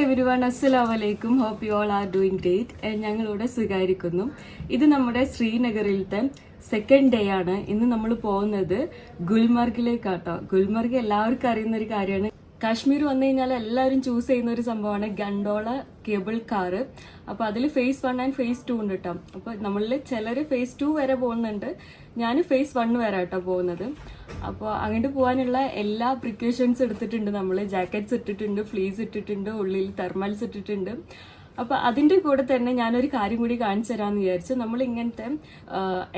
Everyone, അസ്സലാമലൈക്കും. Hope you all are doing great. ഞങ്ങളിവിടെ സുഖമായിരിക്കുന്നു. ഇത് നമ്മുടെ ശ്രീനഗറിലത്തെ സെക്കൻഡ് ഡേ ആണ്. ഇന്ന് നമ്മൾ പോകുന്നത് ഗുൽമർഗിലേക്കാട്ടോ. ഗുൽമർഗ് എല്ലാവർക്കും അറിയുന്ന ഒരു കാര്യമാണ്. കാശ്മീർ വന്നു കഴിഞ്ഞാൽ എല്ലാവരും ചൂസ് ചെയ്യുന്ന ഒരു സംഭവമാണ് ഗണ്ടോള കേബിൾ കാറ്. അപ്പോൾ അതിൽ ഫേസ് 1 ആൻഡ് ഫേസ് 2 ഉണ്ട് കേട്ടോ. അപ്പോൾ നമ്മളിൽ ചിലർ ഫേസ് 2 വരെ പോകുന്നുണ്ട്. ഞാൻ ഫേസ് 1 വരെ കേട്ടോ പോകുന്നത്. അപ്പോൾ അങ്ങോട്ട് പോകാനുള്ള എല്ലാ പ്രിക്കോഷൻസ് എടുത്തിട്ടുണ്ട്. നമ്മൾ ജാക്കറ്റ്സ് ഇട്ടിട്ടുണ്ട്, ഫ്ലീസ് ഇട്ടിട്ടുണ്ട്, ഉള്ളിൽ തെർമൽസ് ഇട്ടിട്ടുണ്ട്. അപ്പോൾ അതിൻ്റെ കൂടെ തന്നെ ഞാനൊരു കാര്യം കൂടി കാണിച്ചു തരാമെന്ന് വിചാരിച്ചു. നമ്മൾ ഇങ്ങനത്തെ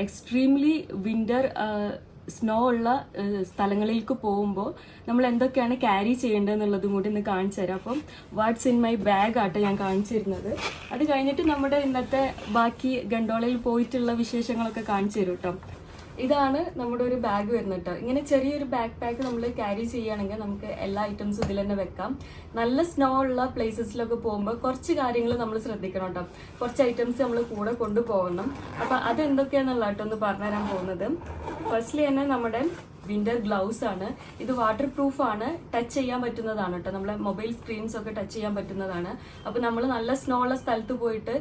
എക്സ്ട്രീംലി വിൻ്റർ സ്നോ ഉള്ള സ്ഥലങ്ങളിലേക്ക് പോകുമ്പോൾ നമ്മൾ എന്തൊക്കെയാണ് ക്യാരി ചെയ്യേണ്ടത് എന്നുള്ളതും കൂടി ഇന്ന് കാണിച്ചു തരാം. അപ്പം വാട്ട്സ് ഇൻ മൈ ബാഗ് ആട്ടെ ഞാൻ കാണിച്ചു തരുന്നത്. അത് കഴിഞ്ഞിട്ട് നമ്മുടെ ഇന്നത്തെ ബാക്കി ഗണ്ടോളയിൽ പോയിട്ടുള്ള വിശേഷങ്ങളൊക്കെ കാണിച്ചു തരും കേട്ടോ. ഇതാണ് നമ്മുടെ ഒരു ബാഗ് വരുന്നത് കേട്ടോ. ഇങ്ങനെ ചെറിയൊരു ബാക്ക് പാക്ക് നമ്മൾ ക്യാരി ചെയ്യുകയാണെങ്കിൽ നമുക്ക് എല്ലാ ഐറ്റംസും ഇതിൽ തന്നെ വെക്കാം. നല്ല സ്നോ ഉള്ള പ്ലേസസിലൊക്കെ പോകുമ്പോൾ കുറച്ച് കാര്യങ്ങൾ നമ്മൾ ശ്രദ്ധിക്കണം കേട്ടോ. കുറച്ച് ഐറ്റംസ് നമ്മൾ കൂടെ കൊണ്ടുപോകണം. അപ്പം അതെന്തൊക്കെയാണെന്നുള്ള കേട്ടോ ഒന്ന് പറഞ്ഞുതരാൻ പോകുന്നത്. ഫസ്റ്റ്ലി തന്നെ നമ്മുടെ വിന്റർ ഗ്ലൗസ് ആണ്. ഇത് വാട്ടർ പ്രൂഫ് ആണ്, ടച്ച് ചെയ്യാൻ പറ്റുന്നതാണ് കേട്ടോ. നമ്മളെ മൊബൈൽ സ്ക്രീൻസ് ഒക്കെ ടച്ച് ചെയ്യാൻ പറ്റുന്നതാണ്. അപ്പോൾ നമ്മൾ നല്ല സ്നോ ഉള്ള സ്ഥലത്ത് പോയിട്ട്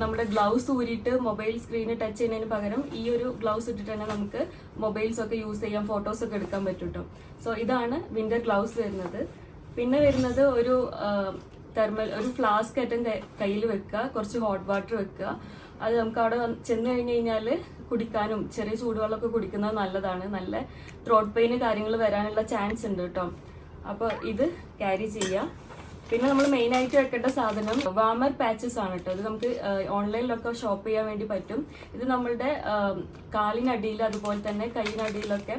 നമ്മുടെ ഗ്ലൗസ് ഊരിയിട്ട് മൊബൈൽ സ്ക്രീന് ടച്ച് ചെയ്യുന്നതിന് പകരം ഈ ഒരു ഗ്ലൗസ് ഇട്ടിട്ട് തന്നെ നമുക്ക് മൊബൈൽസ് ഒക്കെ യൂസ് ചെയ്യാം, ഫോട്ടോസ് ഒക്കെ എടുക്കാൻ പറ്റും കേട്ടോ. സോ ഇതാണ് വിന്റർ ഗ്ലൗസ് വരുന്നത്. പിന്നെ വരുന്നത് ഒരു തെർമൽ, ഒരു ഫ്ലാസ്ക് ആയിട്ടും കയ്യിൽ വെക്കുക, കുറച്ച് ഹോട്ട് വാട്ടർ വെക്കുക. അത് നമുക്ക് അവിടെ ചെന്ന് കഴിഞ്ഞ് കഴിഞ്ഞാൽ കുടിക്കാനും ചെറിയ ചൂടുവെള്ളമൊക്കെ കുടിക്കുന്നത് നല്ലതാണ്. നല്ല ത്രോട്ട് പെയിന് കാര്യങ്ങൾ വരാനുള്ള ചാൻസ് ഉണ്ട് കേട്ടോ. അപ്പോൾ ഇത് ക്യാരി ചെയ്യാം. പിന്നെ നമ്മൾ മെയിനായിട്ട് വെക്കേണ്ട സാധനം വാമർ പാച്ചസ് ആണ് കേട്ടോ. ഇത് നമുക്ക് ഓൺലൈനിലൊക്കെ ഷോപ്പ് ചെയ്യാൻ വേണ്ടി പറ്റും. ഇത് നമ്മളുടെ കാലിനടിയിൽ അതുപോലെ തന്നെ കൈയിനടിയിലൊക്കെ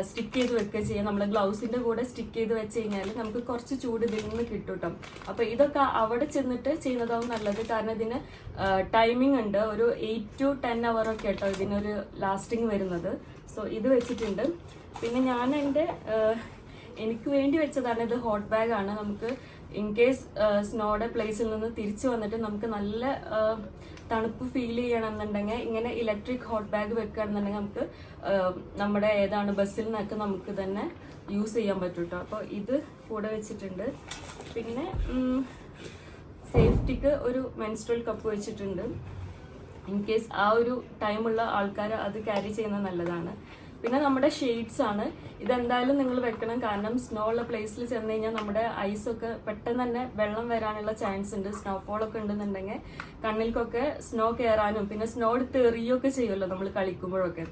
സ്റ്റിക്ക് ചെയ്ത് വെക്കുക ചെയ്യാം. നമ്മൾ ഗ്ലൗസിന്റെ കൂടെ സ്റ്റിക്ക് ചെയ്ത് വെച്ച് കഴിഞ്ഞാൽ നമുക്ക് കുറച്ച് ചൂട് ഇതിൽ നിന്ന് കിട്ടും കേട്ടോ. അപ്പോൾ ഇതൊക്കെ അവിടെ ചെന്നിട്ട് ചെയ്യുന്നതാവും നല്ലത്. കാരണം ഇതിന് ടൈമിംഗ് ഉണ്ട്. ഒരു 8 to 10 hour ഒക്കെ കേട്ടോ ഇതിനൊരു ലാസ്റ്റിംഗ് വരുന്നത്. സോ ഇത് വെച്ചിട്ടുണ്ട്. പിന്നെ ഞാൻ എനിക്ക് വേണ്ടി വെച്ചതാണ്. ഇത് ഹോട്ട് ബാഗ് ആണ്. നമുക്ക് ഇൻ കേസ് സ്നോയുടെ പ്ലേസിൽ നിന്ന് തിരിച്ചു വന്നിട്ട് നമുക്ക് നല്ല തണുപ്പ് ഫീൽ ചെയ്യണമെന്നുണ്ടെങ്കിൽ ഇങ്ങനെ ഇലക്ട്രിക് ഹോട്ട് ബാഗ് വെക്കുകയാണെന്നുണ്ടെങ്കിൽ നമുക്ക് നമ്മുടെ ഏതാണ് ബസ്സിൽ നിന്നൊക്കെ നമുക്ക് തന്നെ യൂസ് ചെയ്യാൻ പറ്റും കേട്ടോ. അപ്പോൾ ഇത് കൂടെ വെച്ചിട്ടുണ്ട്. പിന്നെ സേഫ്റ്റിക്ക് ഒരു മെൻസ്ട്രൽ കപ്പ് വെച്ചിട്ടുണ്ട്. ഇൻ കേസ് ആ ഒരു ടൈമുള്ള ആൾക്കാർ അത് ക്യാരി ചെയ്യുന്നത് നല്ലതാണ്. പിന്നെ നമ്മുടെ ഷെയ്ഡ്സ് ആണ്. ഇതെന്തായാലും നിങ്ങൾ വെക്കണം. കാരണം സ്നോ ഉള്ള പ്ലേസിൽ ചെന്ന് കഴിഞ്ഞാൽ നമ്മുടെ ഐസൊക്കെ പെട്ടെന്ന് തന്നെ വെള്ളം വരാനുള്ള ചാൻസ് ഉണ്ട്. സ്നോഫോൾ ഒക്കെ ഉണ്ടെന്നുണ്ടെങ്കിൽ കണ്ണിൽക്കൊക്കെ സ്നോ കയറാനും പിന്നെ സ്നോ എടുത്ത് എറിയൊക്കെ ചെയ്യുമല്ലോ നമ്മൾ കളിക്കുമ്പോഴൊക്കെ.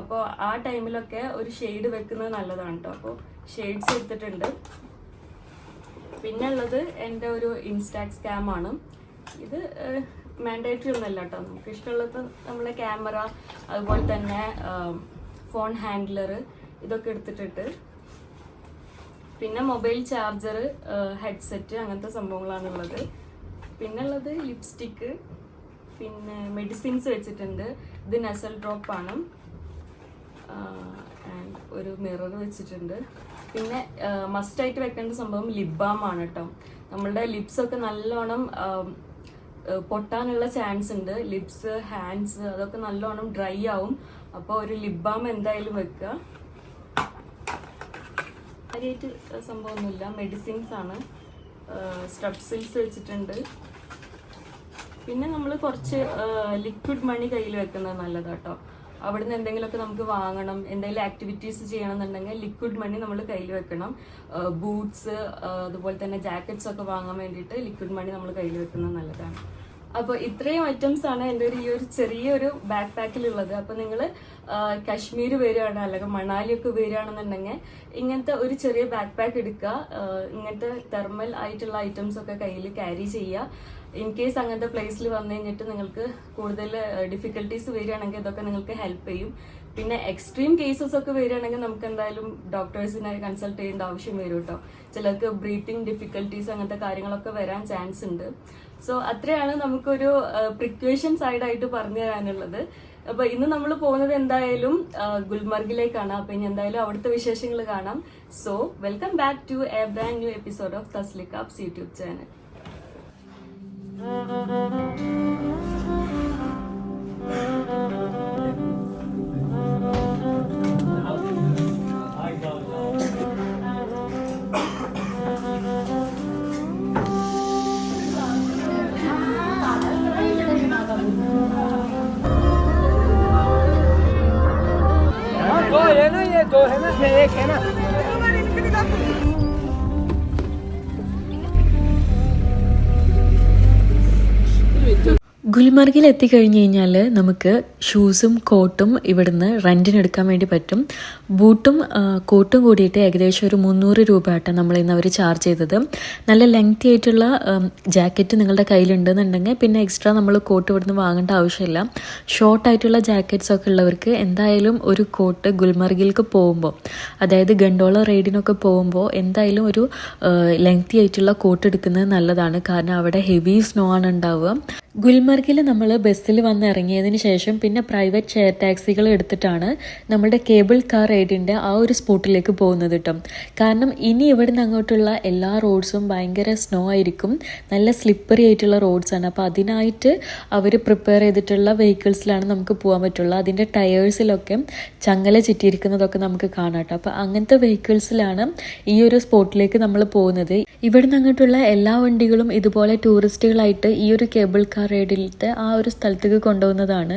അപ്പോൾ ആ ടൈമിലൊക്കെ ഒരു ഷെയ്ഡ് വെക്കുന്നത് നല്ലതാണ് കേട്ടോ. അപ്പോൾ ഷെയ്ഡ്സ് എടുത്തിട്ടുണ്ട്. പിന്നെ ഉള്ളത് എൻ്റെ ഒരു ഇൻസ്റ്റാക്സ് ക്യാം ആണ്. ഇത് മാൻഡേറ്ററി ഒന്നല്ല കേട്ടോ. നമുക്ക് ഇഷ്ടമുള്ളത് നമ്മളെ ക്യാമറ, അതുപോലെ തന്നെ ഫോൺ ഹാൻഡിലർ, ഇതൊക്കെ എടുത്തിട്ടിട്ട് പിന്നെ മൊബൈൽ ചാർജർ, ഹെഡ്സെറ്റ്, അങ്ങനത്തെ സംഭവങ്ങളാണുള്ളത്. പിന്നെ ഉള്ളത് ലിപ്സ്റ്റിക്ക്, പിന്നെ മെഡിസിൻസ് വെച്ചിട്ടുണ്ട്. ഇത് നസൽ ഡ്രോപ്പ് ആണ്. ആൻഡ് ഒരു മിറർ വെച്ചിട്ടുണ്ട്. പിന്നെ മസ്റ്റായിട്ട് വെക്കേണ്ട സംഭവം ലിപ് ബാം ആണ് കേട്ടോ. നമ്മളുടെ ലിപ്സൊക്കെ നല്ലോണം പൊട്ടാനുള്ള ചാൻസ് ഉണ്ട്. ലിപ്സ്, ഹാൻഡ്സ് അതൊക്കെ നല്ലോണം ഡ്രൈ ആവും. അപ്പോൾ ഒരു ലിപ് ബാം എന്തായാലും വെക്കുക. കാര്യമായിട്ട് സംഭവമൊന്നുമില്ല. മെഡിസിൻസ് ആണ്. സ്ട്രെപ്സിൽസ് വെച്ചിട്ടുണ്ട്. പിന്നെ നമ്മൾ കുറച്ച് ലിക്വിഡ് മണി കയ്യിൽ വെക്കുന്നത് നല്ലതാട്ടോ. അവിടുന്ന് എന്തെങ്കിലുമൊക്കെ നമുക്ക് വാങ്ങണം, എന്തെങ്കിലും ആക്ടിവിറ്റീസ് ചെയ്യണമെന്നുണ്ടെങ്കിൽ ലിക്വിഡ് മണി നമ്മൾ കയ്യിൽ വെക്കണം. ബൂട്ട്സ്, അതുപോലെ തന്നെ ജാക്കറ്റ്സ് ഒക്കെ വാങ്ങാൻ വേണ്ടിയിട്ട് ലിക്വിഡ് മണി നമ്മൾ കയ്യിൽ വെക്കുന്നത് നല്ലതാണ്. അപ്പോൾ ഇത്രയും ഐറ്റംസ് ആണ് എൻ്റെ ഈ ഒരു ചെറിയൊരു ബാക്ക് പാക്കിലുള്ളത്. അപ്പോൾ നിങ്ങൾ കാശ്മീർ വരികയാണ് അല്ലെങ്കിൽ മണാലിയൊക്കെ വരികയാണെന്നുണ്ടെങ്കിൽ ഇങ്ങനത്തെ ഒരു ചെറിയ ബാക്ക് പാക്ക് എടുക്കുക. ഇങ്ങനത്തെ തെർമൽ ആയിട്ടുള്ള ഐറ്റംസ് ഒക്കെ കയ്യിൽ ക്യാരി ചെയ്യുക. ഇൻ കേസ് അങ്ങനത്തെ പ്ലേസിൽ വന്നു കഴിഞ്ഞിട്ട് നിങ്ങൾക്ക് കൂടുതൽ ഡിഫിക്കൽട്ടീസ് വരികയാണെങ്കിൽ ഇതൊക്കെ നിങ്ങൾക്ക് ഹെൽപ്പ് ചെയ്യും. പിന്നെ എക്സ്ട്രീം കേസസ് ഒക്കെ വരികയാണെങ്കിൽ നമുക്ക് എന്തായാലും ഡോക്ടേഴ്സിനെ കൺസൾട്ട് ചെയ്യേണ്ട ആവശ്യം വരും കേട്ടോ. ചിലർക്ക് ബ്രീത്തിങ് ഡിഫിക്കൽട്ടീസ് അങ്ങനത്തെ കാര്യങ്ങളൊക്കെ വരാൻ ചാൻസ് ഉണ്ട്. സോ അത്രയാണ് നമുക്കൊരു പ്രിക്വേഷൻ സൈഡായിട്ട് പറഞ്ഞു തരാനുള്ളത്. അപ്പൊ ഇന്ന് നമ്മൾ പോകുന്നത് എന്തായാലും ഗുൽമർഗിലേക്കാണ്. അപ്പൊ ഇനി എന്തായാലും അവിടുത്തെ വിശേഷങ്ങൾ കാണാം. So welcome back to a brand new episode of തസ്ലിക്കാബ്സ് യൂട്യൂബ് ചാനൽ. इसमें एक है ना। ഗുൽമർഗിൽ എത്തിക്കഴിഞ്ഞ് കഴിഞ്ഞാൽ നമുക്ക് ഷൂസും കോട്ടും ഇവിടുന്ന് റെൻറ്റിന് എടുക്കാൻ വേണ്ടി പറ്റും. ബൂട്ടും കോട്ടും കൂടിയിട്ട് ഏകദേശം ഒരു 300 രൂപ ആട്ടോ നമ്മൾ ഇന്ന് അവർ ചാർജ് ചെയ്തത്. നല്ല ലെങ്തി ആയിട്ടുള്ള ജാക്കറ്റ് നിങ്ങളുടെ കയ്യിലുണ്ടെന്നുണ്ടെങ്കിൽ പിന്നെ എക്സ്ട്രാ നമ്മൾ കോട്ട് ഇവിടുന്ന് വാങ്ങേണ്ട ആവശ്യമില്ല. ഷോർട്ടായിട്ടുള്ള ജാക്കറ്റ്സ് ഒക്കെ ഉള്ളവർക്ക് എന്തായാലും ഒരു കോട്ട് ഗുൽമർഗിലേക്ക് പോകുമ്പോൾ, അതായത് ഗണ്ടോള റൈഡിനൊക്കെ പോകുമ്പോൾ എന്തായാലും ഒരു ലെങ്തി ആയിട്ടുള്ള കോട്ട് എടുക്കുന്നത് നല്ലതാണ്. കാരണം അവിടെ ഹെവി സ്നോ ആണ് ഉണ്ടാവുക. ഗുൽമർഗിൽ നമ്മൾ ബസ്സിൽ വന്ന് ഇറങ്ങിയതിന് ശേഷം പിന്നെ പ്രൈവറ്റ് ഷെയർ ടാക്സികൾ എടുത്തിട്ടാണ് നമ്മുടെ കേബിൾ കാർ റൈഡിൻ്റെ ആ ഒരു സ്പോട്ടിലേക്ക് പോകുന്നത് കേട്ടോ. കാരണം ഇനി ഇവിടുന്ന് അങ്ങോട്ടുള്ള എല്ലാ റോഡ്സും ഭയങ്കര സ്നോ ആയിരിക്കും, നല്ല സ്ലിപ്പറി ആയിട്ടുള്ള റോഡ്സാണ്. അപ്പോൾ അതിനായിട്ട് അവർ പ്രിപ്പയർ ചെയ്തിട്ടുള്ള വെഹിക്കിൾസിലാണ് നമുക്ക് പോകാൻ പറ്റുള്ളൂ. അതിൻ്റെ ടയേഴ്സിലൊക്കെ ചങ്ങല ചുറ്റിയിരിക്കുന്നതൊക്കെ നമുക്ക് കാണാം കേട്ടോ. അപ്പോൾ അങ്ങനത്തെ വെഹിക്കിൾസിലാണ് ഈ ഒരു സ്പോട്ടിലേക്ക് നമ്മൾ പോകുന്നത്. ഇവിടുന്ന് അങ്ങോട്ടുള്ള എല്ലാ വണ്ടികളും ഇതുപോലെ ടൂറിസ്റ്റുകളായിട്ട് ഈ ഒരു കേബിൾ കാർ റൈഡിലത്തെ ആ ഒരു സ്ഥലത്തേക്ക് കൊണ്ടുപോകുന്നതാണ്.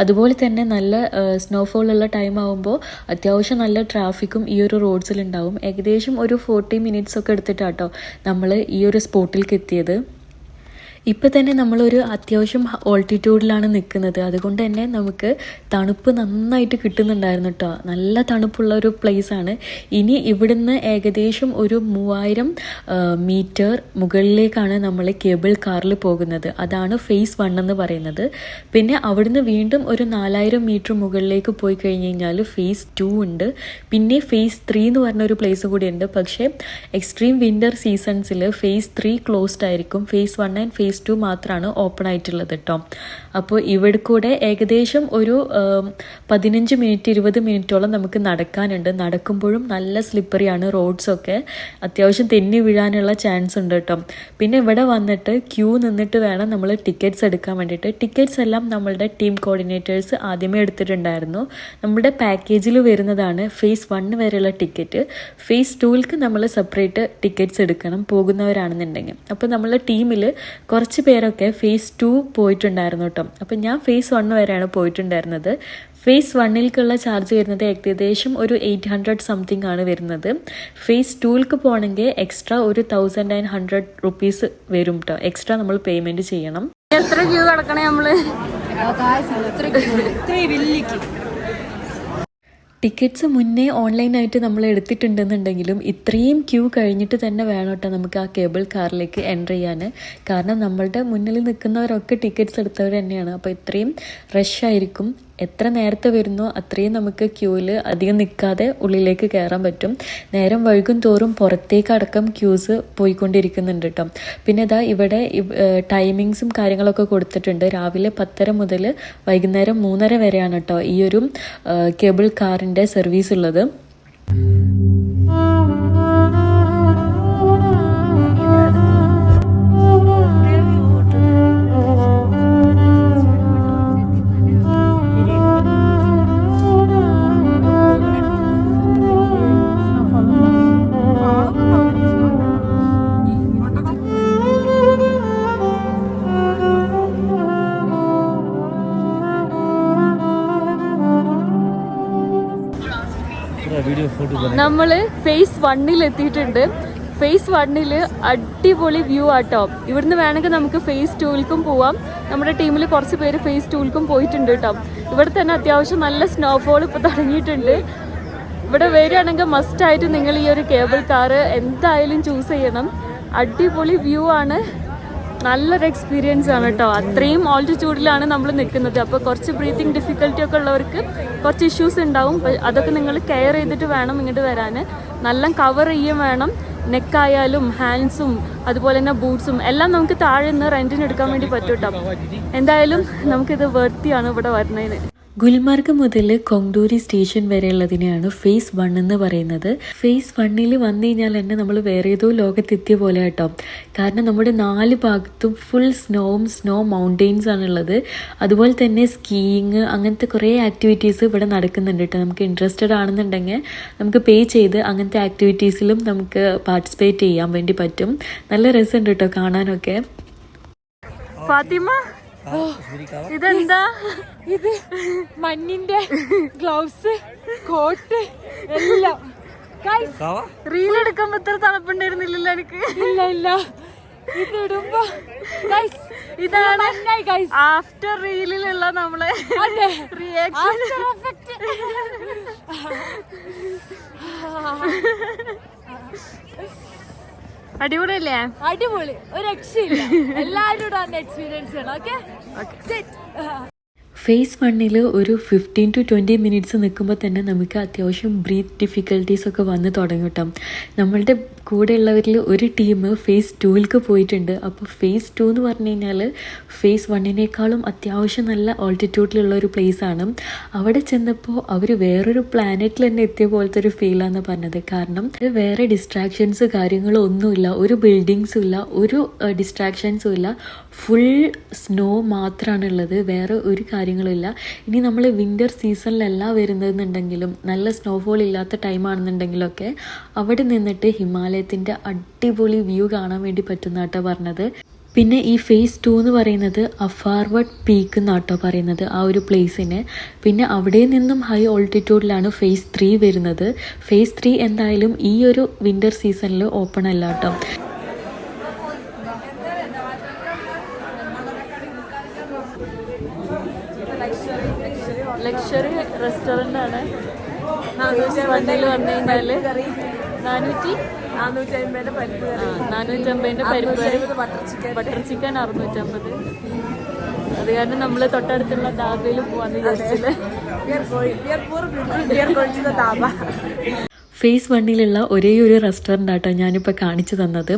അതുപോലെ തന്നെ നല്ല സ്നോഫോൾ ഉള്ള ടൈം ആകുമ്പോൾ അത്യാവശ്യം നല്ല ട്രാഫിക്കും ഈ ഒരു റോഡ്സിലുണ്ടാവും. ഏകദേശം ഒരു 40 മിനിറ്റ്സ് ഒക്കെ എടുത്തിട്ടാട്ടോ നമ്മൾ ഈ ഒരു സ്പോട്ടിലേക്ക് എത്തിയത്. ഇപ്പം തന്നെ നമ്മളൊരു അത്യാവശ്യം ഓൾട്ടിറ്റ്യൂഡിലാണ് നിൽക്കുന്നത്. അതുകൊണ്ട് തന്നെ നമുക്ക് തണുപ്പ് നന്നായിട്ട് കിട്ടുന്നുണ്ടായിരുന്നു കേട്ടോ. നല്ല തണുപ്പുള്ള ഒരു പ്ലേസാണ്. ഇനി ഇവിടുന്ന് ഏകദേശം ഒരു 3000 മീറ്റർ മുകളിലേക്കാണ് നമ്മൾ കേബിൾ കാറിൽ പോകുന്നത്. അതാണ് ഫേസ് 1 എന്ന് പറയുന്നത്. പിന്നെ അവിടുന്ന് വീണ്ടും ഒരു 4000 മീറ്റർ മുകളിലേക്ക് പോയി കഴിഞ്ഞ് കഴിഞ്ഞാൽ ഫേസ് 2 ഉണ്ട്. പിന്നെ ഫേസ് 3 എന്ന് പറഞ്ഞൊരു പ്ലേസ് കൂടി ഉണ്ട്. പക്ഷേ എക്സ്ട്രീം വിൻ്റർ സീസൺസിൽ ഫേസ് 3 ക്ലോസ്ഡ് ആയിരിക്കും. ഫേസ് 1 ആൻഡ് ഫേസ് 2 മാത്രമാണ് ഓപ്പൺ ആയിട്ടുള്ളത് കേട്ടോ. അപ്പോൾ ഇവിടെ കൂടെ ഏകദേശം ഒരു 15 മിനിറ്റ് 20 മിനിറ്റോളം നമുക്ക് നടക്കാനുണ്ട്. നടക്കുമ്പോഴും നല്ല സ്ലിപ്പറിയാണ് റോഡ്സൊക്കെ, അത്യാവശ്യം തെന്നി വീഴാനുള്ള ചാൻസ് ഉണ്ട് കേട്ടോ. പിന്നെ ഇവിടെ വന്നിട്ട് ക്യൂ നിന്നിട്ട് വേണം നമ്മൾ ടിക്കറ്റ്സ് എടുക്കാൻ വേണ്ടിയിട്ട്. ടിക്കറ്റ്സ് എല്ലാം നമ്മളുടെ ടീം കോർഡിനേറ്റേഴ്സ് ആദ്യമേ എടുത്തിട്ടുണ്ടായിരുന്നു. നമ്മുടെ പാക്കേജിൽ വരുന്നതാണ് ഫേസ് 1 വരെയുള്ള ടിക്കറ്റ്. ഫേസ് 2ക്ക് നമ്മൾ സെപ്പറേറ്റ് ടിക്കറ്റ്സ് എടുക്കണം പോകുന്നവരാണെന്നുണ്ടെങ്കിൽ. അപ്പോൾ നമ്മളെ ടീമിൽ കുറച്ച് പേരൊക്കെ ഫേസ് 2 പോയിട്ടുണ്ടായിരുന്നു കേട്ടോ. അപ്പം ഞാൻ ഫേസ് 1 വരെയാണ് പോയിട്ടുണ്ടായിരുന്നത്. ഫേസ് 1ലേക്കുള്ള ചാർജ് വരുന്നത് ഏകദേശം ഒരു 800 സംതിങ് ആണ് വരുന്നത്. ഫേസ് 2ലേക്ക് പോകണമെങ്കിൽ എക്സ്ട്രാ ഒരു 1900 റുപ്പീസ് വരും കേട്ടോ. എക്സ്ട്രാ നമ്മൾ പേയ്മെൻറ്റ് ചെയ്യണം. എത്ര ക്യൂ കിടക്കണേ നമ്മൾ? ടിക്കറ്റ്സ് മുന്നേ ഓൺലൈനായിട്ട് നമ്മൾ എടുത്തിട്ടുണ്ടെന്നുണ്ടെങ്കിലും ഇത്രയും ക്യൂ കഴിഞ്ഞിട്ട് തന്നെ വേണം കേട്ടോ നമുക്ക് ആ കേബിൾ കാറിലേക്ക് എൻ്റർ ചെയ്യാൻ. കാരണം നമ്മളുടെ മുന്നിൽ നിൽക്കുന്നവരൊക്കെ ടിക്കറ്റ്സ് എടുത്തവർ തന്നെയാണ്. അപ്പോൾ ഇത്രയും റഷായിരിക്കും. എത്ര നേരത്തെ വരുന്നോ അത്രയും നമുക്ക് ക്യൂവിൽ അധികം നിൽക്കാതെ ഉള്ളിലേക്ക് കയറാൻ പറ്റും. നേരം വൈകും തോറും പുറത്തേക്ക് അടക്കം ക്യൂസ് പോയിക്കൊണ്ടിരിക്കുന്നുണ്ട് കേട്ടോ. പിന്നെ ഇതാ ഇവിടെ ടൈമിങ്സും കാര്യങ്ങളൊക്കെ കൊടുത്തിട്ടുണ്ട്. രാവിലെ 10:30 മുതൽ വൈകുന്നേരം 3:30 വരെയാണ് കേട്ടോ ഈ ഒരു കേബിൾ കാറിൻ്റെ സർവീസ് ഉള്ളത്. നമ്മള് ഫേസ് 1 എത്തിയിട്ടുണ്ട്. ഫേസ് 1 അടിപൊളി വ്യൂ ആട്ടോ. ഇവിടുന്ന് വേണമെങ്കിൽ നമുക്ക് ഫേസ് 2ലേക്കും പോവാം. നമ്മുടെ ടീമിൽ കുറച്ച് പേര് ഫേസ് 2ലേക്കും പോയിട്ടുണ്ട് കേട്ടോ. ഇവിടെ തന്നെ അത്യാവശ്യം നല്ല സ്നോഫോൾ ഇപ്പോൾ തുടങ്ങിയിട്ടുണ്ട്. ഇവിടെ വരികയാണെങ്കിൽ മസ്റ്റായിട്ട് നിങ്ങൾ ഈ ഒരു കേബിൾ കാറ് എന്തായാലും ചൂസ് ചെയ്യണം. അടിപൊളി വ്യൂ ആണ്, നല്ലൊരു എക്സ്പീരിയൻസ് ആണ് കേട്ടോ. അത്രയും ഓൾട്ടിറ്റ്യൂഡിലാണ് നമ്മൾ നിൽക്കുന്നത്. അപ്പോൾ കുറച്ച് ബ്രീത്തിങ് ഡിഫിക്കൽറ്റി ഒക്കെ ഉള്ളവർക്ക് കുറച്ച് ഇഷ്യൂസ് ഉണ്ടാവും. അതൊക്കെ നിങ്ങൾ കെയർ ചെയ്തിട്ട് വേണം ഇങ്ങോട്ട് വരാൻ. നല്ല കവർ ചെയ്യും വേണം. നെക്കായാലും ഹാൻഡ്സും അതുപോലെ തന്നെ ബൂട്ട്സും എല്ലാം നമുക്ക് താഴെ നിന്ന് റെൻറ്റിന് എടുക്കാൻ വേണ്ടി പറ്റും കേട്ടോ. എന്തായാലും നമുക്കിത് വർത്തിയാണ് ഇവിടെ വരുന്നതിന്. ഗുൽമർഗ് മുതൽ കൊങ്ഡൂരി സ്റ്റേഷൻ വരെയുള്ളതിനെയാണ് ഫേസ് 1 എന്ന് പറയുന്നത്. ഫേസ് 1 വന്നു കഴിഞ്ഞാൽ തന്നെ നമ്മൾ വേറെ ഏതോ ലോകത്തെത്തിയ പോലെ കേട്ടോ. കാരണം നമ്മുടെ 4 ഭാഗത്തും ഫുൾ സ്നോ മൗണ്ടെയിൻസ് ആണുള്ളത്. അതുപോലെ തന്നെ സ്കീയിങ് അങ്ങനത്തെ കുറേ ആക്ടിവിറ്റീസ് ഇവിടെ നടക്കുന്നുണ്ട് കേട്ടോ. നമുക്ക് ഇൻട്രസ്റ്റഡ് ആണെന്നുണ്ടെങ്കിൽ നമുക്ക് പേ ചെയ്ത് അങ്ങനത്തെ ആക്ടിവിറ്റീസിലും നമുക്ക് പാർട്ടിസിപ്പേറ്റ് ചെയ്യാൻ വേണ്ടി പറ്റും. നല്ല രസമുണ്ട് കേട്ടോ കാണാനൊക്കെ. ഫാത്തിമ ഇതെന്താ? ഇത് മഞ്ഞിന്റെ ഗ്ലൗസ്, കോട്ട് എല്ലാം. റീലെടുക്കുമ്പോ ഇത്ര തണുപ്പുണ്ടായിരുന്നില്ലല്ലോ എനിക്ക്. ഇല്ല ഇത് ഇടുമ്പോ ഇതാണ് ആഫ്റ്റർ റീലിലുള്ള നമ്മളെ റിയാക്ഷൻ. അടിപൊളിയല്ലേ? അടിപൊളി, ഒരു രക്ഷയില്ല. എല്ലാവരും എക്സ്പീരിയൻസ് ചെയ്യണം. ഓക്കെ. ഫേസ് 1 ഒരു 15 to 20 മിനിറ്റ്സ് നിൽക്കുമ്പോൾ തന്നെ നമുക്ക് അത്യാവശ്യം ബ്രീത്ത് ഡിഫിക്കൽട്ടീസ് ഒക്കെ വന്ന് തുടങ്ങും കേട്ടോ. നമ്മളുടെ കൂടെ ഉള്ളവരിൽ ഒരു ടീം ഫേസ് 2 പോയിട്ടുണ്ട്. അപ്പോൾ ഫേസ് 2 എന്ന് പറഞ്ഞു കഴിഞ്ഞാൽ ഫേസ് 1 അത്യാവശ്യം നല്ല ഓൾട്ടിറ്റ്യൂഡിലുള്ള ഒരു പ്ലേസാണ്. അവിടെ ചെന്നപ്പോൾ അവർ വേറൊരു പ്ലാനറ്റിൽ തന്നെ എത്തിയ പോലത്തെ ഒരു ഫീലാണെന്ന് പറഞ്ഞത്. കാരണം വേറെ ഡിസ്ട്രാക്ഷൻസ് കാര്യങ്ങളോ ഒന്നുമില്ല, ഒരു ബിൽഡിങ്സും ഇല്ല, ഒരു ഡിസ്ട്രാക്ഷൻസും ഇല്ല. ഫുൾ സ്നോ മാത്രമാണുള്ളത്, വേറെ ഒരു കാര്യങ്ങളില്ല. ഇനി നമ്മൾ വിൻ്റർ സീസണിലല്ല വരുന്നതെന്നുണ്ടെങ്കിലും നല്ല സ്നോഫോൾ ഇല്ലാത്ത ടൈമാണെന്നുണ്ടെങ്കിലൊക്കെ അവിടെ നിന്നിട്ട് ഹിമാലയത്തിൻ്റെ അടിപൊളി വ്യൂ കാണാൻ വേണ്ടി പറ്റുന്ന കേട്ടോ പറഞ്ഞത്. പിന്നെ ഈ ഫേസ് 2 എന്ന് പറയുന്നത് അഫാർവഡ് പീക്ക് എന്നാട്ടോ പറയുന്നത് ആ ഒരു പ്ലേസിന്. പിന്നെ അവിടെ നിന്നും ഹൈ ഓൾട്ടിറ്റ്യൂഡിലാണ് ഫേസ് 3 വരുന്നത്. ഫേസ് 3 എന്തായാലും ഈ ഒരു വിൻ്റർ സീസണിൽ ഓപ്പൺ അല്ല കേട്ടോ. ലക്ഷറി റെസ്റ്റോറൻ്റ് ആണ്. 450 വന്നു കഴിഞ്ഞാൽ 450 പരിപ്പ് കറി, ബട്ടർ ചിക്കൻ 650. അത് കാരണം നമ്മൾ തൊട്ടടുത്തുള്ള ധാബയിൽ പോവാന്ന് വിചാരിച്ചില്ല. ഫേസ് 1 ഒരേ ഒരു റെസ്റ്റോറൻ്റ് ആട്ടോ ഞാനിപ്പോൾ കാണിച്ചു തന്നത്.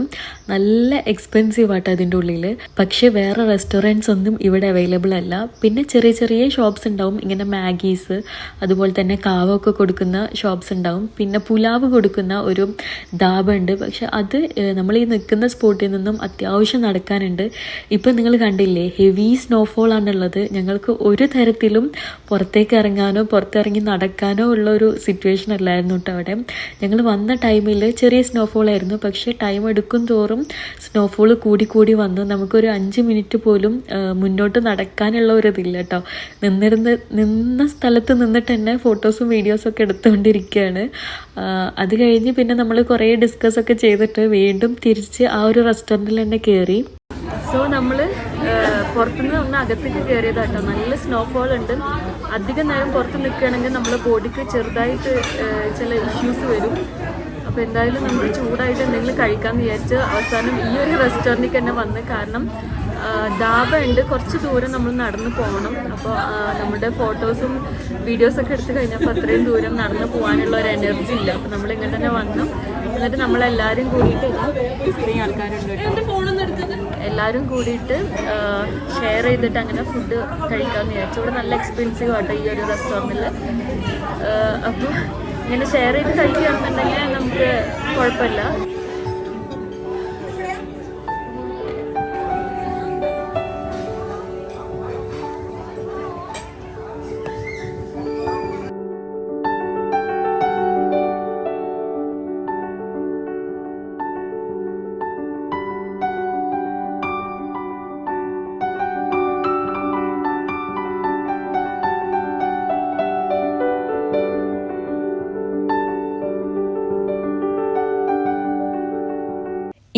നല്ല എക്സ്പെൻസീവ് ആട്ടോ അതിൻ്റെ ഉള്ളിൽ. പക്ഷേ വേറെ റെസ്റ്റോറൻറ്റ്സ് ഒന്നും ഇവിടെ അവൈലബിൾ അല്ല. പിന്നെ ചെറിയ ചെറിയ ഷോപ്സ് ഉണ്ടാവും, ഇങ്ങനെ മാഗീസ്, അതുപോലെ തന്നെ കാവൊക്കെ കൊടുക്കുന്ന ഷോപ്സ് ഉണ്ടാവും. പിന്നെ പുലാവ് കൊടുക്കുന്ന ഒരു ധാബ ഉണ്ട്. പക്ഷെ അത് നമ്മൾ ഈ നിൽക്കുന്ന സ്പോട്ടിൽ നിന്നും അത്യാവശ്യം നടക്കാനുണ്ട്. ഇപ്പം നിങ്ങൾ കണ്ടില്ലേ, ഹെവി സ്നോഫോൾ ആണുള്ളത്. ഞങ്ങൾക്ക് ഒരു തരത്തിലും പുറത്തേക്ക് ഇറങ്ങാനോ പുറത്തിറങ്ങി നടക്കാനോ ഉള്ള ഒരു സിറ്റുവേഷൻ അല്ലായിരുന്നു കേട്ടോ അവിടെ. ഞങ്ങൾ വന്ന ടൈമിൽ ചെറിയ സ്നോഫോൾ ആയിരുന്നു. പക്ഷേ ടൈം എടുക്കും തോറും സ്നോഫോൾ കൂടി വന്നു. നമുക്കൊരു 5 മിനിറ്റ് പോലും മുന്നോട്ട് നടക്കാനുള്ള ഒരു ഇതില്ല കേട്ടോ. നിന്ന സ്ഥലത്ത് നിന്നിട്ട് തന്നെ ഫോട്ടോസും വീഡിയോസും ഒക്കെ എടുത്തുകൊണ്ടിരിക്കുകയാണ്. അത് കഴിഞ്ഞ് പിന്നെ നമ്മൾ കുറേ ഡിസ്കസൊക്കെ ചെയ്തിട്ട് വീണ്ടും തിരിച്ച് ആ ഒരു റെസ്റ്റോറൻറ്റിൽ തന്നെ കയറി. സോ നമ്മൾ പുറത്തുനിന്ന് ഒന്ന് അകത്തേക്ക് കയറിയതാട്ടോ. നല്ല സ്നോഫോൾ ഉണ്ട്. അധികം നേരം പുറത്ത് നിൽക്കുകയാണെങ്കിൽ നമ്മുടെ ബോഡിക്ക് ചെറുതായിട്ട് ചില ഇഷ്യൂസ് വരും. അപ്പോൾ എന്തായാലും നമ്മൾ ചൂടായിട്ട് എന്തെങ്കിലും കഴിക്കാമെന്ന് വിചാരിച്ച് അവസാനം ഈ ഒരു റെസ്റ്റോറൻറ്റിൽ തന്നെ വന്ന്. കാരണം ധാബ ഉണ്ട്, കുറച്ച് ദൂരം നമ്മൾ നടന്ന് പോകണം. അപ്പോൾ നമ്മുടെ ഫോട്ടോസും വീഡിയോസൊക്കെ എടുത്ത് കഴിഞ്ഞപ്പോൾ അത്രയും ദൂരം നടന്ന് പോകാനുള്ള ഒരു എനർജി ഇല്ല. അപ്പോൾ നമ്മൾ ഇങ്ങനെ തന്നെ വന്നു. എന്നിട്ട് നമ്മളെല്ലാവരും കൂടിയിട്ട് ഇത്രയും ആൾക്കാരുണ്ട് കേട്ടോ, എല്ലാവരും കൂടിയിട്ട് ഷെയർ ചെയ്തിട്ട് അങ്ങനെ ഫുഡ് കഴിക്കാമെന്ന് വിചാരിച്ചു. ഇവിടെ നല്ല എക്സ്പെൻസീവ് ആട്ടോ ഈ ഒരു റെസ്റ്റോറൻറ്റിൽ. അപ്പോൾ ഇങ്ങനെ ഷെയർ ചെയ്ത് കഴിക്കുകയാണെന്നുണ്ടെങ്കിൽ നമുക്ക് കുഴപ്പമില്ല.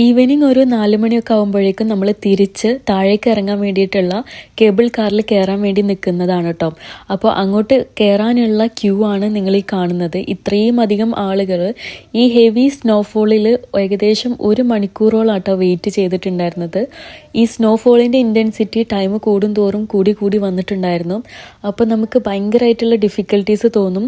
ഈവനിങ് ഒരു 4 മണിയൊക്കെ ആകുമ്പോഴേക്കും നമ്മൾ തിരിച്ച് താഴേക്ക് ഇറങ്ങാൻ വേണ്ടിയിട്ടുള്ള കേബിൾ കാറിൽ കയറാൻ വേണ്ടി നിൽക്കുന്നതാണ് കേട്ടോ. അപ്പോൾ അങ്ങോട്ട് കയറാനുള്ള ക്യൂ ആണ് നിങ്ങൾ ഈ കാണുന്നത്. ഇത്രയും അധികം ആളുകൾ ഈ ഹെവി സ്നോഫോളിൽ ഏകദേശം 1 മണിക്കൂറോളാട്ടോ വെയിറ്റ് ചെയ്തിട്ടുണ്ടായിരുന്നത്. ഈ സ്നോഫോളിൻ്റെ ഇൻറ്റൻസിറ്റി ടൈം കൂടും തോറും കൂടി വന്നിട്ടുണ്ടായിരുന്നു. അപ്പോൾ നമുക്ക് ഭയങ്കരമായിട്ടുള്ള ഡിഫിക്കൽട്ടീസ് തോന്നും.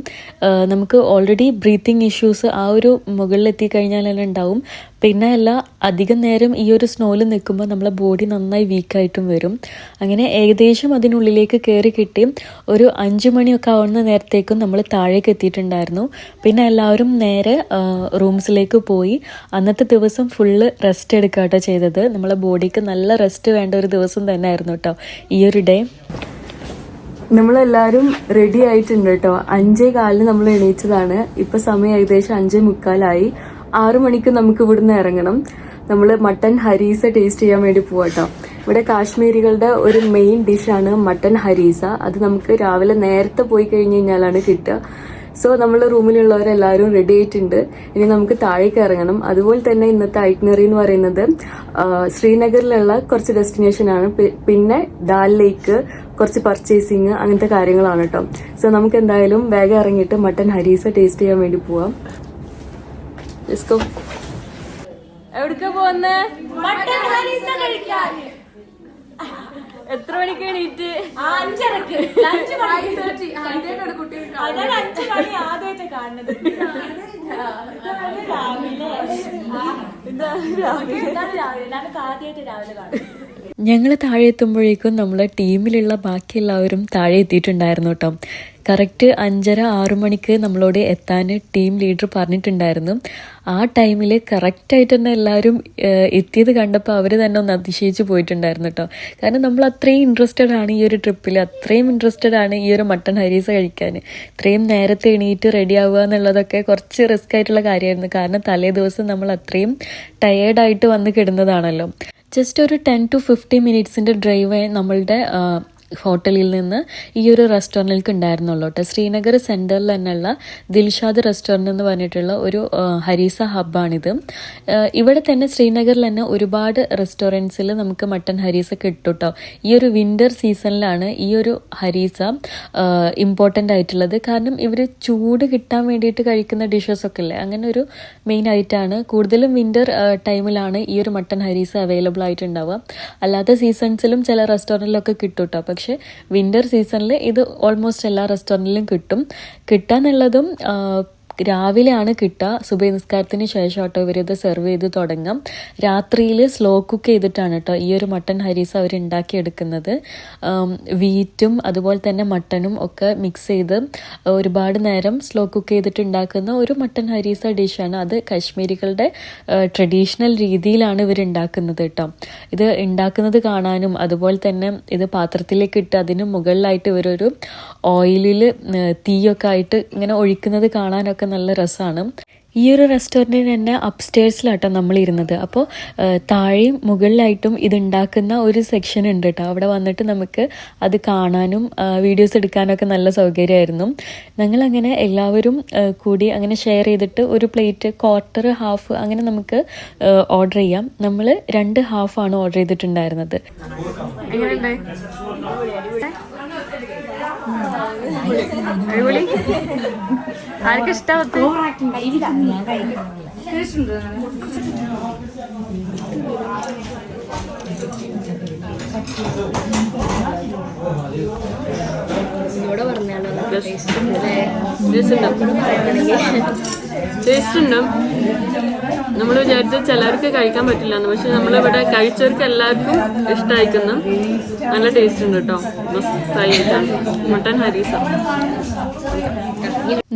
നമുക്ക് ഓൾറെഡി ബ്രീത്തിങ് ഇഷ്യൂസ് ആ ഒരു മുകളിലെത്തി കഴിഞ്ഞാലെല്ലാം ഉണ്ടാവും. പിന്നെ അല്ല, അധികം നേരം ഈ ഒരു സ്നോയിൽ നിൽക്കുമ്പോൾ നമ്മളെ ബോഡി നന്നായി വീക്കായിട്ടും വരും. അങ്ങനെ ഏകദേശം അതിനുള്ളിലേക്ക് കയറി കിട്ടി ഒരു 5 മണിയൊക്കെ ആവുന്ന നേരത്തേക്കും നമ്മൾ താഴേക്ക് എത്തിയിട്ടുണ്ടായിരുന്നു. പിന്നെ എല്ലാവരും നേരെ റൂംസിലേക്ക് പോയി. അന്നത്തെ ദിവസം ഫുള്ള് റെസ്റ്റ് എടുക്കുകട്ടോ ചെയ്തത്. നമ്മളെ ബോഡിക്ക് നല്ല റെസ്റ്റ് വേണ്ട ഒരു ദിവസം തന്നെ ആയിരുന്നു കേട്ടോ ഈ ഒരു ഡേ. നമ്മളെല്ലാവരും റെഡി ആയിട്ടുണ്ട് കേട്ടോ. 5:15 നമ്മൾ എണീച്ചതാണ്. ഇപ്പം സമയം ഏകദേശം 5:45. 6 മണിക്ക് നമുക്ക് ഇവിടുന്ന് ഇറങ്ങണം. നമ്മൾ മട്ടൻ ഹരീസ ടേസ്റ്റ് ചെയ്യാൻ വേണ്ടി പോവാട്ടോ. ഇവിടെ കാശ്മീരികളുടെ ഒരു മെയിൻ ഡിഷാണ് മട്ടൻ ഹരീസ. അത് നമുക്ക് രാവിലെ നേരത്തെ പോയി കഴിഞ്ഞ് കഴിഞ്ഞാലാണ് കിട്ടുക. സോ നമ്മുടെ റൂമിലുള്ളവരെല്ലാവരും റെഡി ആയിട്ടുണ്ട്. ഇനി നമുക്ക് താഴേക്ക് ഇറങ്ങണം. അതുപോലെ തന്നെ ഇന്നത്തെ ഐറ്റിനറി എന്ന് പറയുന്നത് ശ്രീനഗറിലുള്ള കുറച്ച് ഡെസ്റ്റിനേഷനാണ്, പിന്നെ ഡാൽ ലേക്ക്, കുറച്ച് പർച്ചേസിങ്, അങ്ങനത്തെ കാര്യങ്ങളാണ് കേട്ടോ. സോ നമുക്ക് എന്തായാലും വേഗം ഇറങ്ങിയിട്ട് മട്ടൻ ഹരീസ ടേസ്റ്റ് ചെയ്യാൻ വേണ്ടി പോവാം. എവിടേക്കാ പോകുന്നേ? എത്ര മണിക്ക് എണീറ്റ്? 5:30. ലഞ്ച് ആദ്യമായിട്ട് കാണുന്നത്. ഞങ്ങൾ താഴെ എത്തുമ്പോഴേക്കും നമ്മളെ ടീമിലുള്ള ബാക്കി എല്ലാവരും താഴെ എത്തിയിട്ടുണ്ടായിരുന്നു കേട്ടോ. കറക്റ്റ് 5:30-6 മണിക്ക് നമ്മളോട് എത്താൻ ടീം ലീഡർ പറഞ്ഞിട്ടുണ്ടായിരുന്നു. ആ ടൈമിൽ കറക്റ്റായിട്ട് തന്നെ എല്ലാവരും എത്തിയത് കണ്ടപ്പോൾ അവർ തന്നെ ഒന്ന് അതിശയിച്ച് പോയിട്ടുണ്ടായിരുന്നു കേട്ടോ. കാരണം നമ്മൾ അത്രയും ഇൻട്രസ്റ്റഡ് ആണ് ഈ ഒരു ട്രിപ്പിൽ, അത്രയും ഇൻട്രസ്റ്റഡ് ആണ് ഈ ഒരു മട്ടൻ ഹരീസ കഴിക്കാൻ. ഇത്രയും നേരത്തെ എണീറ്റ് റെഡി ആവുക എന്നുള്ളതൊക്കെ കുറച്ച് റിസ്ക് ആയിട്ടുള്ള കാര്യമായിരുന്നു. കാരണം തലേ ദിവസം നമ്മൾ അത്രയും ടയേർഡായിട്ട് വന്ന് കിടുന്നതാണല്ലോ. ജസ്റ്റ് ഒരു 10 to 15 മിനിറ്റ്സിൻ്റെ ഡ്രൈവ് നമ്മളുടെ ഹോട്ടലിൽ നിന്ന് ഈ ഒരു റെസ്റ്റോറൻറ്റിലേക്ക് ഉണ്ടായിരുന്നുള്ളൂ കേട്ടോ. ശ്രീനഗർ സെൻറ്ററിൽ തന്നെയുള്ള ദിൽഷാദ് റെസ്റ്റോറൻറ്റ് എന്ന് പറഞ്ഞിട്ടുള്ള ഒരു ഹരീസ ഹബ്ബാണിത്. ഇവിടെ തന്നെ ശ്രീനഗറിൽ തന്നെ ഒരുപാട് റെസ്റ്റോറൻറ്റ്സിൽ നമുക്ക് മട്ടൻ ഹരീസ കിട്ടും കേട്ടോ. ഈ ഒരു വിൻ്റർ സീസണിലാണ് ഈ ഒരു ഹരീസ ഇമ്പോർട്ടൻ്റ് ആയിട്ടുള്ളത്. കാരണം ഇവർ ചൂട് കിട്ടാൻ വേണ്ടിയിട്ട് കഴിക്കുന്ന ഡിഷസൊക്കെ ഇല്ലേ, അങ്ങനെ ഒരു മെയിൻ ആയിട്ടാണ്. കൂടുതലും വിൻ്റർ ടൈമിലാണ് ഈ ഒരു മട്ടൻ ഹരീസ അവൈലബിൾ ആയിട്ടുണ്ടാവുക. അല്ലാത്ത സീസൺസിലും ചില റെസ്റ്റോറൻറ്റിലൊക്കെ കിട്ടും കേട്ടോ. പക്ഷെ വിൻ്റർ സീസണിൽ ഇത് ഓൾമോസ്റ്റ് എല്ലാ റെസ്റ്റോറൻറ്റിലും കിട്ടാന്നുള്ളതും രാവിലെയാണ് കിട്ടുക. സുബഹി നിസ്കാരത്തിന് ശേഷം കേട്ടോ ഇവരിത് സെർവ് ചെയ്ത് തുടങ്ങാം. രാത്രിയിൽ സ്ലോ കുക്ക് ചെയ്തിട്ടാണ് കേട്ടോ ഈ ഒരു മട്ടൻ ഹരീസ അവർ ഉണ്ടാക്കിയെടുക്കുന്നത്. വീറ്റും അതുപോലെ തന്നെ മട്ടനും ഒക്കെ മിക്സ് ചെയ്ത് ഒരുപാട് നേരം സ്ലോ കുക്ക് ചെയ്തിട്ട് ഉണ്ടാക്കുന്ന ഒരു മട്ടൻ ഹരീസ ഡിഷാണ്. അത് കാശ്മീരികളുടെ ട്രഡീഷണൽ രീതിയിലാണ് ഇവർ ഉണ്ടാക്കുന്നത് കേട്ടോ. ഇത് ഉണ്ടാക്കുന്നത് കാണാനും അതുപോലെ തന്നെ ഇത് പാത്രത്തിലേക്ക് ഇട്ട് അതിന് മുകളിലായിട്ട് ഇവരൊരു ഓയിലിൽ തീയൊക്കെ ആയിട്ട് ഇങ്ങനെ ഒഴിക്കുന്നത് കാണാനൊക്കെ നല്ല രസമാണ്. ഈ ഒരു റെസ്റ്റോറൻറ്റിന് തന്നെ അപ്സ്റ്റേഴ്സിലാട്ടോ നമ്മളിരുന്നത്. അപ്പോൾ താഴെയും മുകളിലായിട്ടും ഇതുണ്ടാക്കുന്ന ഒരു സെക്ഷൻ ഉണ്ട് കേട്ടോ. അവിടെ വന്നിട്ട് നമുക്ക് അത് കാണാനും വീഡിയോസ് എടുക്കാനൊക്കെ നല്ല സൗകര്യമായിരുന്നു. ഞങ്ങളങ്ങനെ എല്ലാവരും കൂടി അങ്ങനെ ഷെയർ ചെയ്തിട്ട് ഒരു പ്ലേറ്റ്, ക്വാർട്ടർ, ഹാഫ് അങ്ങനെ നമുക്ക് ഓർഡർ ചെയ്യാം. നമ്മൾ 2 ഹാഫാണ് ഓർഡർ ചെയ്തിട്ടുണ്ടായിരുന്നത്. അടിപൊളി. ആർക്കും ഇഷ്ടാവത്ത്? ഇവിടെ പറഞ്ഞാലോ ടേസ്റ്റ് ഉണ്ട്. നമ്മൾ വിചാരിച്ച ചിലർക്ക് കഴിക്കാൻ പറ്റില്ല, പക്ഷെ നമ്മളിവിടെ കഴിച്ചവർക്ക് എല്ലാവർക്കും ഇഷ്ടമായിരിക്കുന്നു. നല്ല ടേസ്റ്റ് ഉണ്ട് കേട്ടോ. മട്ടൻ ഹരീസ.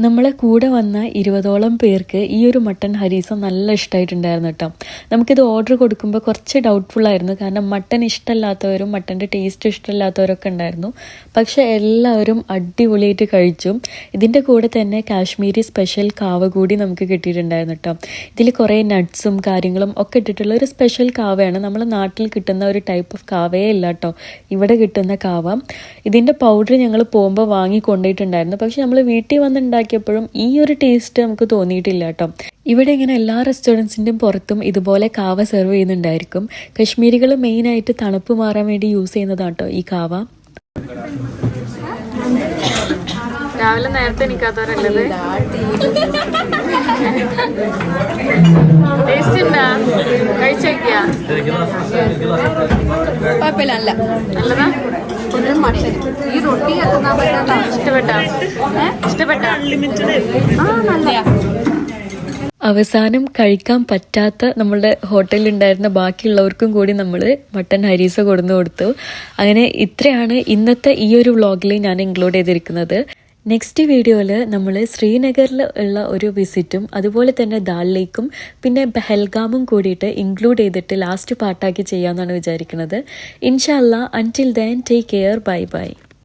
നമ്മളെ കൂടെ വന്ന 20ഓളം പേർക്ക് ഈ ഒരു മട്ടൻ ഹരീസ നല്ല ഇഷ്ടമായിട്ടുണ്ടായിരുന്നു കേട്ടോ. നമുക്കിത് ഓർഡർ കൊടുക്കുമ്പോൾ കുറച്ച് ഡൗട്ട്ഫുള്ളായിരുന്നു. കാരണം മട്ടൻ ഇഷ്ടമല്ലാത്തവരും മട്ടൻ്റെ ടേസ്റ്റ് ഇഷ്ടമില്ലാത്തവരൊക്കെ ഉണ്ടായിരുന്നു. പക്ഷെ എല്ലാവരും അടിപൊളിയായിട്ട് കഴിച്ചു. ഇതിൻ്റെ കൂടെ തന്നെ കാശ്മീരി സ്പെഷ്യൽ കാവ കൂടി നമുക്ക് കിട്ടിയിട്ടുണ്ടായിരുന്നു കേട്ടോ. ഇതിൽ കുറേ നട്ട്സും കാര്യങ്ങളും ഒക്കെ ഇട്ടിട്ടുള്ള ഒരു സ്പെഷ്യൽ കാവയാണ്. നമ്മുടെ നാട്ടിൽ കിട്ടുന്ന ഒരു ടൈപ്പ് ഓഫ് കാവയേ ഇല്ല കേട്ടോ ഇവിടെ കിട്ടുന്ന കാവ. ഇതിൻ്റെ പൗഡർ ഞങ്ങൾ പോകുമ്പോൾ വാങ്ങി കൊണ്ടുപോയിട്ടുണ്ടായിരുന്നു. പക്ഷെ നമ്മൾ വീട്ടിൽ വന്നുണ്ടാക്കിയപ്പോഴും ഈ ഒരു ടേസ്റ്റ് നമുക്ക് തോന്നിയിട്ടില്ല കേട്ടോ. ഇവിടെ ഇങ്ങനെ എല്ലാ റെസ്റ്റോറൻറ്റ്സിൻ്റെയും പുറത്തും ഇതുപോലെ കാവ സെർവ് ചെയ്യുന്നുണ്ടായിരിക്കും. കശ്മീരികൾ മെയിനായിട്ട് തണുപ്പ് മാറാൻ വേണ്ടി യൂസ് ചെയ്യുന്നതാണ് കേട്ടോ ഈ കാവ. രാവിലെ നേരത്തെ എനിക്കാത്തവരല്ലത്. ടേസ്റ്റ് ഉണ്ടാ? കഴിച്ചോക്കിയാ? കുഴപ്പമില്ല, നല്ലതാ. ഈ റൊട്ടി ഇഷ്ടപ്പെട്ടാ? അവസാനം കഴിക്കാൻ പറ്റാത്ത നമ്മളുടെ ഹോട്ടലിലുണ്ടായിരുന്ന ബാക്കിയുള്ളവർക്കും കൂടി നമ്മൾ മട്ടൻ ഹരീസ കൊടുന്നു കൊടുത്തു. അങ്ങനെ ഇത്രയാണ് ഇന്നത്തെ ഈ ഒരു വ്ളോഗിൽ ഞാൻ ഇൻക്ലൂഡ് ചെയ്തിരിക്കുന്നത്. നെക്സ്റ്റ് വീഡിയോയിൽ നമ്മൾ ശ്രീനഗറിൽ ഉള്ള ഒരു വിസിറ്റും അതുപോലെ തന്നെ ദാൽ ലേക്കും പിന്നെ പെഹൽഗാമും കൂടിയിട്ട് ഇൻക്ലൂഡ് ചെയ്തിട്ട് ലാസ്റ്റ് പാർട്ടാക്കി ചെയ്യാമെന്നാണ് വിചാരിക്കുന്നത്. ഇൻഷാ അല്ലാ, until then take care, bye by.